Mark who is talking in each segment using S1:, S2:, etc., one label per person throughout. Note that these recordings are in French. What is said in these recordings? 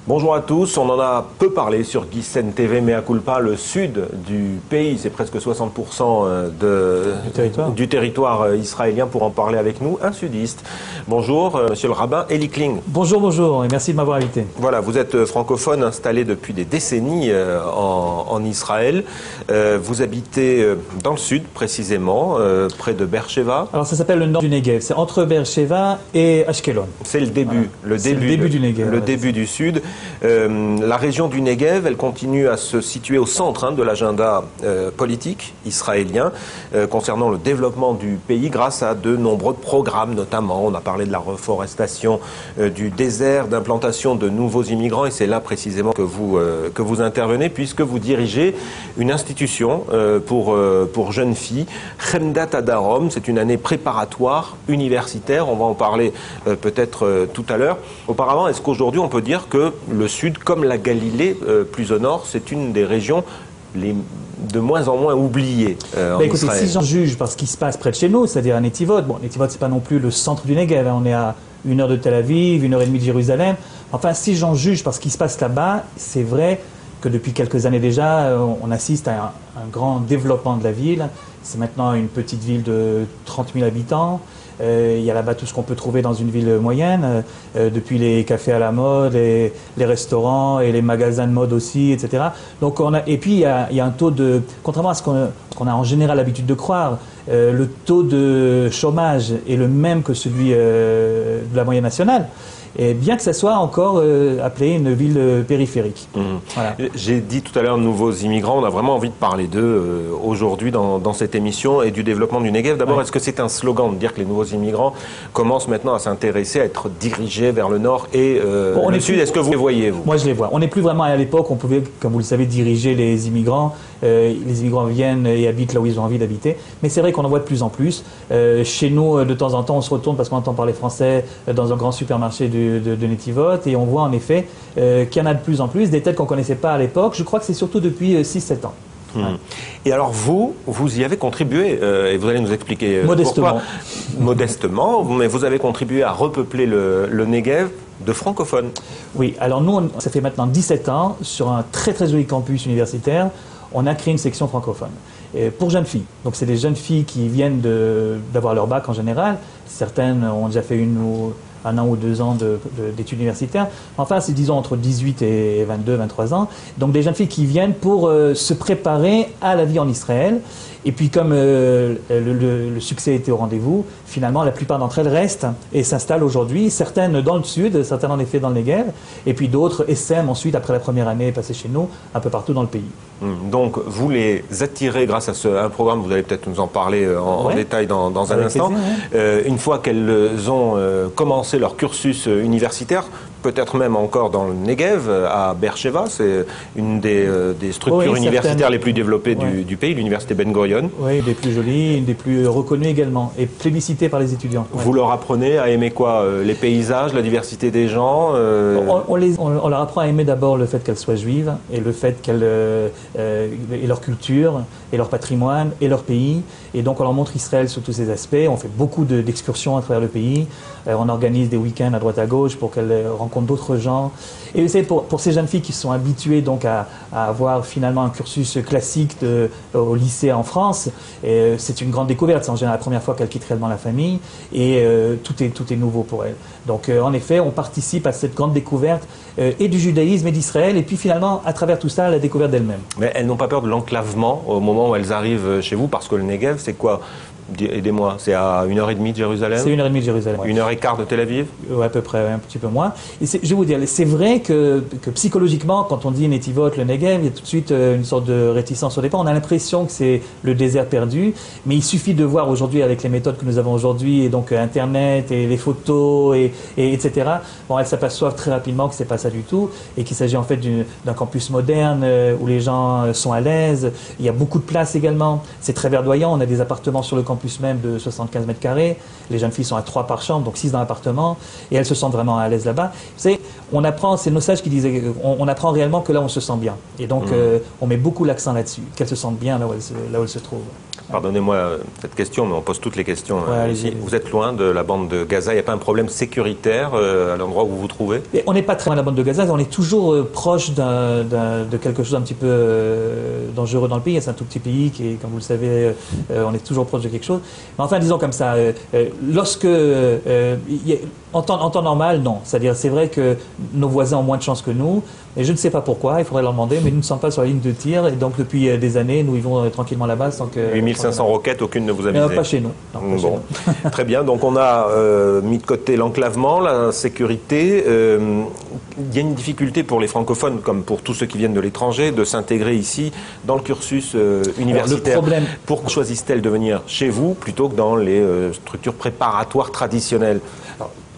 S1: Bonjour à tous, on en a peu parlé sur GISN TV, mais à culpa, le sud du pays, c'est presque 60% du territoire israélien. Pour en parler avec nous, un sudiste. Bonjour, monsieur le rabbin Eli Kling.
S2: Bonjour, et merci de m'avoir invité.
S1: Voilà, vous êtes francophone installé depuis des décennies en Israël. Vous habitez dans le sud, précisément, près de Beersheva.
S2: Alors ça s'appelle le nord du Negev, c'est entre Beersheva et Ashkelon.
S1: C'est le début,
S2: voilà. le début du Negev.
S1: Le début du sud. La région du Negev, elle continue à se situer au centre de l'agenda politique israélien concernant le développement du pays grâce à de nombreux programmes, notamment. On a parlé de la reforestation du désert, d'implantation de nouveaux immigrants, et c'est là précisément que vous intervenez, puisque vous dirigez une institution pour jeunes filles, Chemdat Adarom. C'est une année préparatoire universitaire. On va en parler peut-être tout à l'heure. Auparavant, est-ce qu'aujourd'hui on peut dire que le sud, comme la Galilée, plus au nord, c'est une des régions de moins en moins oubliées en
S2: écoutez,
S1: Israël?
S2: Si j'en juge par ce qui se passe près de chez nous, c'est-à-dire à Netivot, bon, Netivot, c'est pas non plus le centre du Negev, on est à 1 heure de Tel Aviv, 1 heure et demie de Jérusalem. Enfin, si j'en juge par ce qui se passe là-bas, c'est vrai que depuis quelques années déjà, on assiste à un grand développement de la ville. C'est maintenant une petite ville de 30 000 habitants. Il y a là-bas tout ce qu'on peut trouver dans une ville moyenne, depuis les cafés à la mode, les restaurants et les magasins de mode aussi, etc. Donc et puis il y a un taux de, contrairement à ce qu'on a en général l'habitude de croire, le taux de chômage est le même que celui de la moyenne nationale. Et bien que ça soit encore appelé une ville périphérique. Voilà.
S1: J'ai dit tout à l'heure nouveaux immigrants, on a vraiment envie de parler d'eux aujourd'hui dans cette émission et du développement du Negev. D'abord, Est-ce que c'est un slogan de dire que les nouveaux immigrants commencent maintenant à s'intéresser, à être dirigés vers le nord et le sud? Est-ce que vous les voyez, vous?
S2: Moi, je les vois. On n'est plus vraiment à l'époque, on pouvait, comme vous le savez, diriger les immigrants. Les immigrants viennent et habitent là où ils ont envie d'habiter. Mais c'est vrai qu'on en voit de plus en plus. Chez nous, de temps en temps, on se retourne parce qu'on entend parler français dans un grand supermarché de Netivot, et on voit en effet qu'il y en a de plus en plus, des têtes qu'on ne connaissait pas à l'époque. Je crois que c'est surtout depuis 6-7 ans.
S1: Et alors vous y avez contribué, et vous allez nous expliquer
S2: modestement.
S1: Pourquoi. Modestement, mais vous avez contribué à repeupler le Negev de francophones.
S2: Oui, alors nous, ça fait maintenant 17 ans, sur un très très joli campus universitaire, on a créé une section francophone. Pour jeunes filles. Donc c'est des jeunes filles qui viennent d'avoir leur bac en général. Certaines ont déjà fait 1 an ou 2 ans d'études universitaires. Enfin, c'est disons entre 18 et 22, 23 ans. Donc des jeunes filles qui viennent pour se préparer à la vie en Israël. Et puis comme le succès était au rendez-vous, finalement la plupart d'entre elles restent et s'installent aujourd'hui. Certaines dans le sud, certaines en effet dans le Negev. Et puis d'autres essaiment ensuite, après la première année passée chez nous, un peu partout dans le pays. Donc
S1: vous les attirez grâce à un programme, vous allez peut-être nous en parler en détail dans un instant. Plaisir, une fois qu'elles ont commencé leur cursus universitaire, peut-être même encore dans le Negev, à Beersheva, c'est une des structures universitaires les plus développées du pays, l'université Ben Gurion.
S2: Oui, des plus jolies, une des plus reconnues également, et plébiscitée par les étudiants.
S1: Vous leur apprenez à aimer quoi? Les paysages, la diversité des gens
S2: on leur apprend à aimer d'abord le fait qu'elles soient juives, et le fait qu'elles et leur culture, et leur patrimoine, et leur pays. Et donc on leur montre Israël sous tous ses aspects. On fait beaucoup d'excursions à travers le pays. On organise des week-ends à droite à gauche pour qu'elles rencontrent d'autres gens. Et c'est pour ces jeunes filles qui sont habituées donc à avoir finalement un cursus classique au lycée en France, c'est une grande découverte. C'est en général la première fois qu'elles quittent réellement la famille, et tout est nouveau pour elles. Donc en effet, on participe à cette grande découverte et du judaïsme et d'Israël, et puis finalement, à travers tout ça, la découverte d'elles-mêmes.
S1: Mais elles n'ont pas peur de l'enclavement au moment où elles arrivent chez vous, parce que le Negev, c'est quoi? Aidez-moi, c'est à 1h30 de Jérusalem? C'est
S2: 1h30 de Jérusalem.
S1: 1h15 de Tel Aviv?
S2: À peu près, un petit peu moins. Et je vais vous dire, c'est vrai que psychologiquement, quand on dit Netivot, le Negev, il y a tout de suite une sorte de réticence au départ. On a l'impression que c'est le désert perdu, mais il suffit de voir aujourd'hui avec les méthodes que nous avons aujourd'hui, et donc Internet et les photos, etc. Bon, elles s'aperçoivent très rapidement que c'est pas ça du tout, et qu'il s'agit en fait d'un campus moderne où les gens sont à l'aise. Il y a beaucoup de place également. C'est très verdoyant. On a des appartements sur le campus même de 75 mètres carrés. Les jeunes filles sont à 3 par chambre, donc 6 dans l'appartement, et elles se sentent vraiment à l'aise là-bas. On apprend, c'est nos sages qui disaient, on apprend réellement que là on se sent bien. Et donc on met beaucoup l'accent là-dessus, qu'elles se sentent bien là où elles se trouvent.
S1: Pardonnez-moi cette question, mais on pose toutes les questions ici.
S2: Allez-y.
S1: Vous êtes loin de la bande de Gaza, il n'y a pas un problème sécuritaire à l'endroit où vous vous trouvez?
S2: Et on n'est pas très loin de la bande de Gaza, on est toujours proche de quelque chose d'un petit peu dangereux dans le pays. C'est un tout petit pays qui est, comme vous le savez, on est toujours proche de quelque chose. Mais enfin, disons comme ça, en temps normal, non. C'est-à-dire, c'est vrai que nos voisins ont moins de chance que nous, et je ne sais pas pourquoi, il faudrait leur demander, mais nous ne sommes pas sur la ligne de tir, et donc depuis des années, nous vivons tranquillement là-bas sans que...
S1: 8500 roquettes, aucune ne vous a visé?
S2: Pas chez nous. Non, pas chez nous.
S1: Très bien, donc on a mis de côté l'enclavement, la sécurité. Il y a une difficulté pour les francophones, comme pour tous ceux qui viennent de l'étranger, de s'intégrer ici dans le cursus universitaire. Pourquoi choisissent-elles de venir chez vous plutôt que dans les structures préparatoires traditionnelles?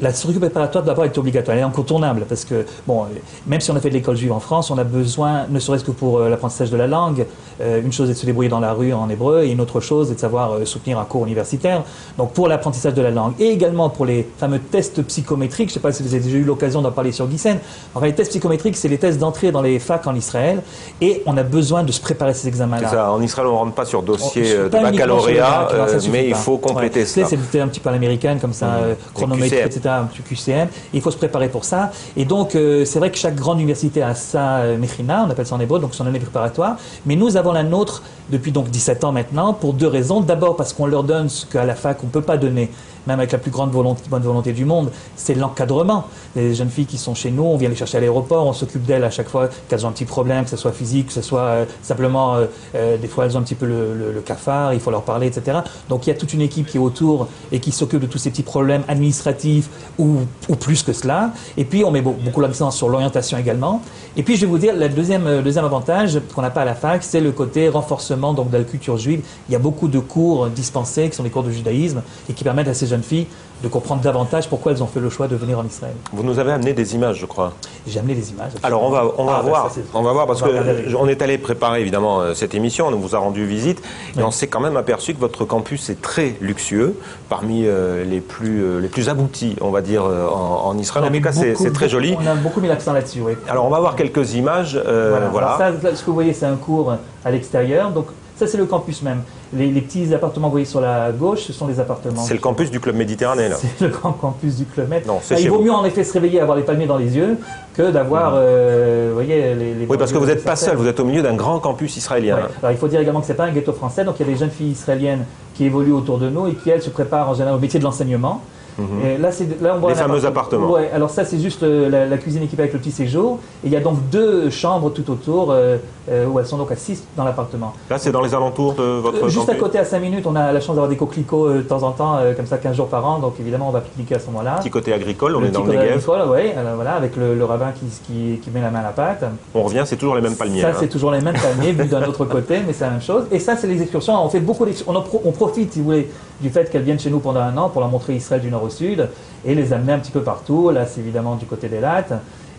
S2: La structure préparatoire d'abord est obligatoire, elle est incontournable parce que, bon, même si on a fait de l'école juive en France, on a besoin, ne serait-ce que pour l'apprentissage de la langue, une chose est de se débrouiller dans la rue en hébreu et une autre chose est de savoir soutenir un cours universitaire. Donc pour l'apprentissage de la langue et également pour les fameux tests psychométriques, je ne sais pas si vous avez déjà eu l'occasion d'en parler sur Guyssen, enfin les tests psychométriques c'est les tests d'entrée dans les facs en Israël et on a besoin de se préparer ces examens-là.
S1: C'est ça, en Israël on ne rentre pas sur dossier de baccalauréat, mais il faut compléter cela.
S2: C'est un petit peu à l'américaine comme ça, chronométrique, etc. Un petit QCM, il faut se préparer pour ça. Et donc, c'est vrai que chaque grande université a sa Mechina, on appelle ça en hébreu, donc son année préparatoire. Mais nous avons la nôtre depuis donc 17 ans maintenant, pour deux raisons. D'abord parce qu'on leur donne ce qu'à la fac on ne peut pas donner, même avec la plus grande bonne volonté du monde, c'est l'encadrement. Les jeunes filles qui sont chez nous, on vient les chercher à l'aéroport, on s'occupe d'elles à chaque fois qu'elles ont un petit problème, que ce soit physique, que ce soit simplement, des fois elles ont un petit peu le cafard, il faut leur parler, etc. Donc il y a toute une équipe qui est autour et qui s'occupe de tous ces petits problèmes administratifs ou plus que cela. Et puis on met beaucoup l'accent sur l'orientation également. Et puis je vais vous dire, le deuxième avantage qu'on n'a pas à la fac, c'est le côté renforcement donc, de la culture juive. Il y a beaucoup de cours dispensés qui sont des cours de judaïsme et qui permettent à ces jeunes filles de comprendre davantage pourquoi elles ont fait le choix de venir en Israël.
S1: Vous nous avez amené des images, je crois.
S2: J'ai amené des images.
S1: Alors on va voir parce qu'on est allé préparer évidemment cette émission, on vous a rendu visite et on s'est quand même aperçu que votre campus est très luxueux, parmi les plus aboutis, on va dire, en Israël. En tout cas, c'est très joli.
S2: On a beaucoup mis l'accent là-dessus, oui.
S1: Alors on va voir quelques images. Voilà.
S2: Alors ça, ce que vous voyez, c'est un cours à l'extérieur. Donc ça, c'est le campus même. Les petits appartements que vous voyez sur la gauche, ce sont les appartements. C'est
S1: le campus du Club Méditerranée, là.
S2: C'est le grand campus du Club Med.
S1: Non,
S2: il vaut mieux en effet se réveiller et avoir les palmiers dans les yeux que d'avoir, vous voyez, les...
S1: Oui, parce que vous n'êtes pas seul, vous êtes au milieu d'un grand campus israélien.
S2: Ouais. Alors il faut dire également que ce n'est pas un ghetto français, donc il y a des jeunes filles israéliennes qui évoluent autour de nous et qui, elles, se préparent en général au métier de l'enseignement. Et là, on voit
S1: les fameux appartements.
S2: Ouais, alors ça, c'est juste la cuisine équipée avec le petit séjour. Et il y a donc 2 chambres tout autour où elles sont donc à 6 dans l'appartement.
S1: Là, c'est dans les alentours de votre
S2: juste
S1: campus.
S2: À côté, à 5 minutes, on a la chance d'avoir des coquelicots de temps en temps, comme ça 15 jours par an. Donc évidemment, on va pique-niquer à ce moment-là.
S1: Petit côté agricole, on est dans le Negev.
S2: Oui, voilà, avec le rabbin qui met la main à la pâte.
S1: On revient, c'est toujours les mêmes palmiers.
S2: Ça, c'est toujours les mêmes palmiers, vu d'un autre côté, mais c'est la même chose. Et ça, c'est les excursions. On fait beaucoup on profite, si vous voulez, du fait qu'elles viennent chez nous pendant un an pour leur montrer Israël du nord au sud et les amener un petit peu partout. Là, c'est évidemment du côté d'Elat.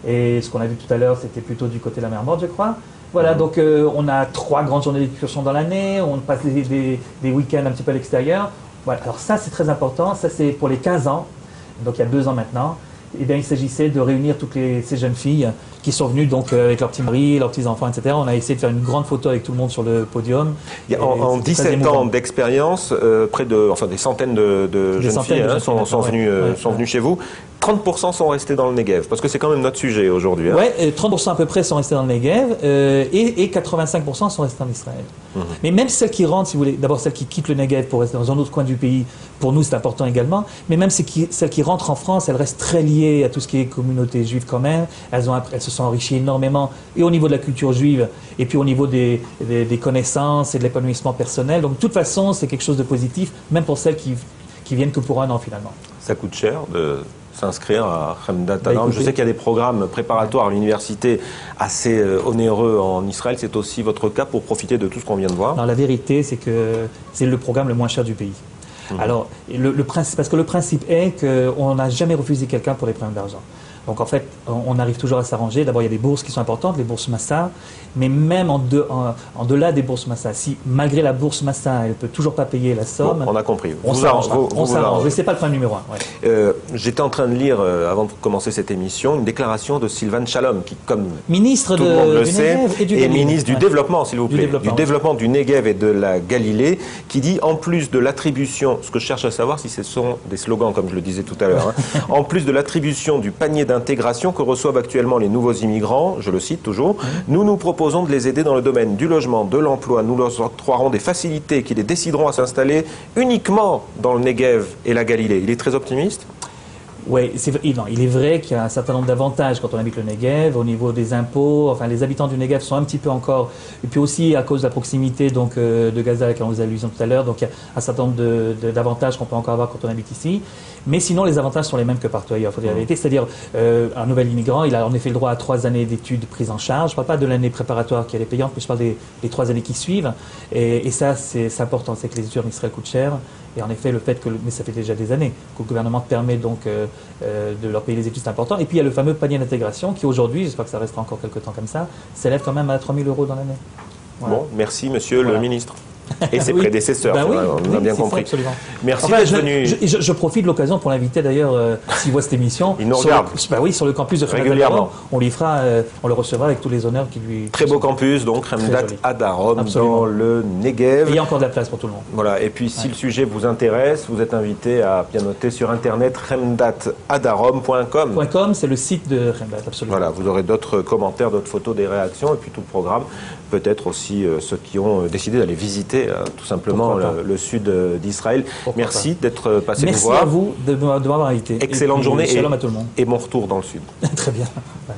S2: Et ce qu'on a vu tout à l'heure, c'était plutôt du côté de la mer Morte, je crois. Voilà, donc on a 3 grandes journées d'excursion dans l'année. On passe des week-ends un petit peu à l'extérieur. Voilà, alors ça, c'est très important. Ça, c'est pour les 15 ans. Donc il y a 2 ans maintenant. Eh bien, il s'agissait de réunir toutes ces jeunes filles qui sont venues donc, avec leurs petits maris, leurs petits-enfants, etc. On a essayé de faire une grande photo avec tout le monde sur le podium.
S1: En 17 ans d'expérience, des centaines de jeunes filles sont venues chez vous. 30% sont restés dans le Negev, parce que c'est quand même notre sujet aujourd'hui.
S2: Oui, 30% à peu près sont restés dans le Negev et 85% sont restés en Israël. Mais même celles qui rentrent, si vous voulez, d'abord celles qui quittent le Negev pour rester dans un autre coin du pays, pour nous c'est important également, mais même celles qui rentrent en France, elles restent très liées à tout ce qui est communauté juive quand même. Elles se sont enrichies énormément, et au niveau de la culture juive, et puis au niveau des connaissances et de l'épanouissement personnel. Donc de toute façon, c'est quelque chose de positif, même pour celles qui viennent que pour un an finalement.
S1: Ça coûte cher de s'inscrire à Hemdat Adam. Je sais qu'il y a des programmes préparatoires à l'université assez onéreux en Israël. C'est aussi votre cas pour profiter de tout ce qu'on vient de voir?
S2: Non, la vérité, c'est que c'est le programme le moins cher du pays. Alors, parce que le principe est qu'on n'a jamais refusé quelqu'un pour des problèmes d'argent. Donc en fait, on arrive toujours à s'arranger. D'abord, il y a des bourses qui sont importantes, les bourses Massa, mais même en delà des bourses Massa, si malgré la bourse Massa, elle ne peut toujours pas payer la somme,
S1: bon, on a compris.
S2: On s'arrange. Ce n'est pas le point numéro 1. Ouais.
S1: J'étais en train de lire, avant de commencer cette émission, une déclaration de Sylvan Shalom, qui, comme
S2: ministre
S1: tout le monde le sait,
S2: est
S1: ministre du développement, s'il vous plaît, du développement du Negev et de la Galilée, qui dit, en plus de l'attribution, ce que je cherche à savoir si ce sont des slogans, comme je le disais tout à l'heure, en plus de l'attribution du panier d'intégration que reçoivent actuellement les nouveaux immigrants, je le cite toujours, nous proposons de les aider dans le domaine du logement, de l'emploi. Nous leur octroierons des facilités qui les décideront à s'installer uniquement dans le Negev et la Galilée. Il est très optimiste ?
S2: Oui, il est vrai qu'il y a un certain nombre d'avantages quand on habite le Negev, au niveau des impôts. Enfin, les habitants du Negev sont un petit peu encore, et puis aussi à cause de la proximité donc, de Gaza, à on vous a allusion tout à l'heure, donc il y a un certain nombre d'avantages qu'on peut encore avoir quand on habite ici. Mais sinon, les avantages sont les mêmes que partout ailleurs, il faut dire la vérité. C'est-à-dire, un nouvel immigrant, il a en effet le droit à 3 années d'études prises en charge. Je ne parle pas de l'année préparatoire qui est payante, mais je parle des 3 années qui suivent. Et ça, c'est important, c'est que les études en Israël coûtent cher. Et en effet, le fait que, mais ça fait déjà des années, que le gouvernement permet donc de leur payer les études, c'est important. Et puis il y a le fameux panier d'intégration qui aujourd'hui, j'espère que ça restera encore quelques temps comme ça, s'élève quand même à 3 000 € dans l'année.
S1: Voilà. Bon, merci Monsieur le ministre. Et ses prédécesseurs,
S2: oui,
S1: on a bien compris.
S2: Ça,
S1: merci
S2: enfin,
S1: d'être venu.
S2: Je profite de l'occasion pour l'inviter d'ailleurs, s'il voit cette émission.
S1: Il nous regarde.
S2: Sur le campus de
S1: régulièrement.
S2: On le recevra avec tous les honneurs qui lui.
S1: Très beau campus, donc Remdat Adarom dans le Negev.
S2: Et il y a encore de la place pour tout le monde.
S1: Voilà. Et puis si le sujet vous intéresse, vous êtes invité à bien noter sur internet remdatadarom.com.
S2: .com, c'est le site de Remdat, absolument.
S1: Voilà, vous aurez d'autres commentaires, d'autres photos, des réactions, et puis tout le programme. Peut-être aussi ceux qui ont décidé d'aller visiter tout simplement le sud d'Israël. Merci d'être passé nous voir.
S2: Merci à vous de m'avoir invité.
S1: Excellente journée
S2: shalom à tout le monde.
S1: Et bon retour dans le sud.
S2: Très bien. Ouais.